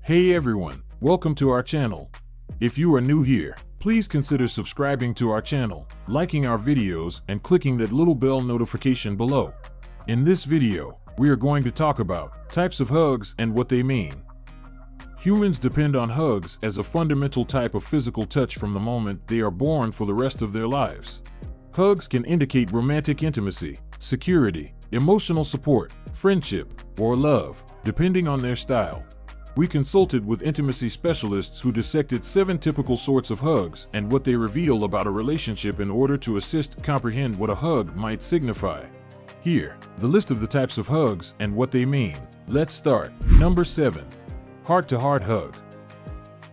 Hey everyone, welcome to our channel. If you are new here, please consider subscribing to our channel, liking our videos, and clicking that little bell notification below. In this video, we are going to talk about types of hugs and what they mean. Humans depend on hugs as a fundamental type of physical touch from the moment they are born for the rest of their lives. Hugs can indicate romantic intimacy, security, emotional support, friendship, or love, depending on their style. We consulted with intimacy specialists who dissected 7 typical sorts of hugs and what they reveal about a relationship in order to assist comprehend what a hug might signify. Here, the list of the types of hugs and what they mean. Let's start. Number 7. Heart-to-heart hug.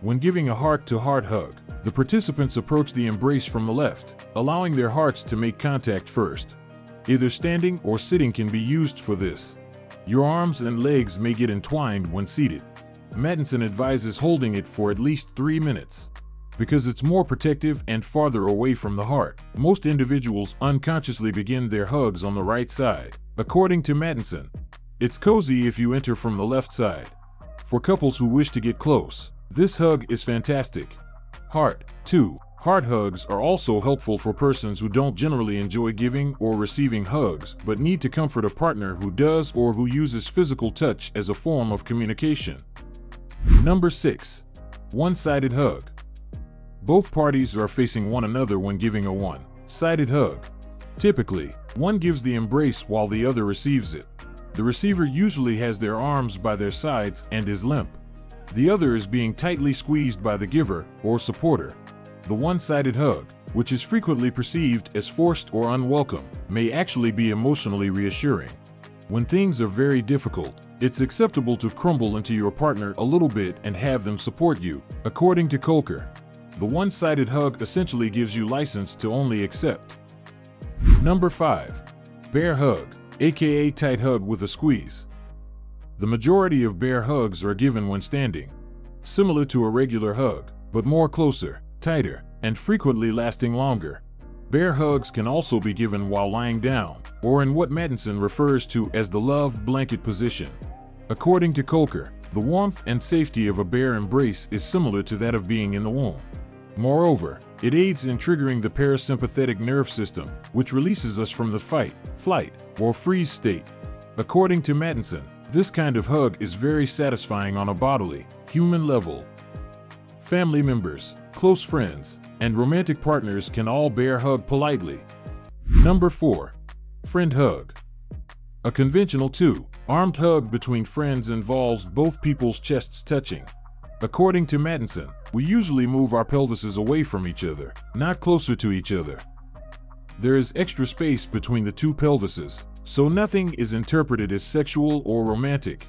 When giving a heart-to-heart hug, the participants approach the embrace from the left, allowing their hearts to make contact first. Either standing or sitting can be used for this. Your arms and legs may get entwined when seated. Mattinson advises holding it for at least 3 minutes. Because it's more protective and farther away from the heart, most individuals unconsciously begin their hugs on the right side. According to Mattinson, it's cozy if you enter from the left side. For couples who wish to get close, this hug is fantastic. Heart. 2. Heart hugs are also helpful for persons who don't generally enjoy giving or receiving hugs but need to comfort a partner who does or who uses physical touch as a form of communication. Number 6. One-sided hug. Both parties are facing one another when giving a one-sided hug. Typically, one gives the embrace while the other receives it. The receiver usually has their arms by their sides and is limp. The other is being tightly squeezed by the giver or supporter. The one-sided hug, which is frequently perceived as forced or unwelcome, may actually be emotionally reassuring. When things are very difficult, it's acceptable to crumble into your partner a little bit and have them support you. According to Kolker, the one-sided hug essentially gives you license to only accept. Number 5. Bear hug, aka tight hug with a squeeze. The majority of bear hugs are given when standing, similar to a regular hug, but more closer, tighter, and frequently lasting longer. Bear hugs can also be given while lying down, or in what Mattinson refers to as the love blanket position. According to Kolker, the warmth and safety of a bear embrace is similar to that of being in the womb. Moreover, it aids in triggering the parasympathetic nerve system, which releases us from the fight, flight, or freeze state. According to Mattinson, this kind of hug is very satisfying on a bodily, human level. Family members, close friends, and romantic partners can all bear hug politely. Number 4. Friend hug. A conventional two-armed hug between friends involves both people's chests touching. According to Mattinson, we usually move our pelvises away from each other, not closer to each other. There is extra space between the two pelvises, so nothing is interpreted as sexual or romantic.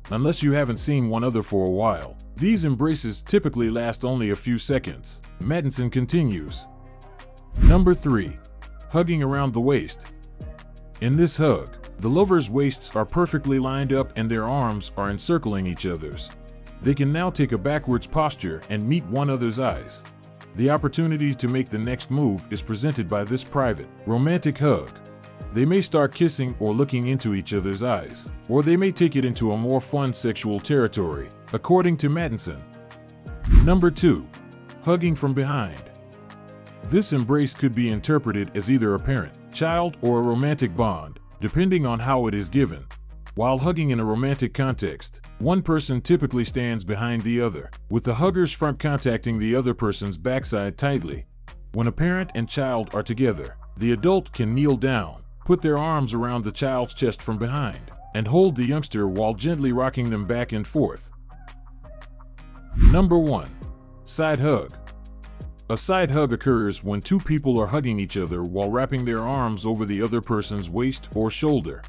Unless you haven't seen one another for a while, these embraces typically last only a few seconds. Mattinson continues. Number 3. Hugging around the waist. In this hug, the lovers' waists are perfectly lined up and their arms are encircling each other's. They can now take a backwards posture and meet one another's eyes. The opportunity to make the next move is presented by this private, romantic hug. They may start kissing or looking into each other's eyes, or they may take it into a more fun sexual territory, according to Mattinson. Number 2. Hugging from behind. This embrace could be interpreted as either a parent, child, or a romantic bond, depending on how it is given. While hugging in a romantic context, one person typically stands behind the other, with the hugger's front contacting the other person's backside tightly. When a parent and child are together, the adult can kneel down, put their arms around the child's chest from behind, and hold the youngster while gently rocking them back and forth. Number 1. Side hug. A side hug occurs when two people are hugging each other while wrapping their arms over the other person's waist or shoulder.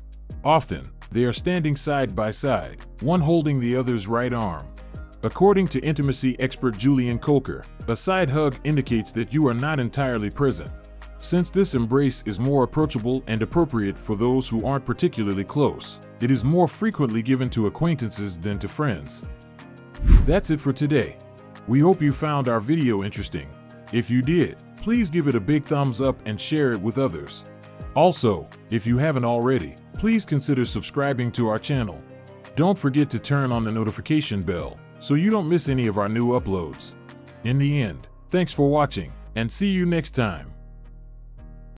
Often, they are standing side by side, one holding the other's right arm. According to intimacy expert Julian Kolker, a side hug indicates that you are not entirely present. Since this embrace is more approachable and appropriate for those who aren't particularly close, it is more frequently given to acquaintances than to friends. That's it for today. We hope you found our video interesting. If you did, please give it a big thumbs up and share it with others. Also, if you haven't already, please consider subscribing to our channel. Don't forget to turn on the notification bell so you don't miss any of our new uploads. In the end, thanks for watching, and see you next time.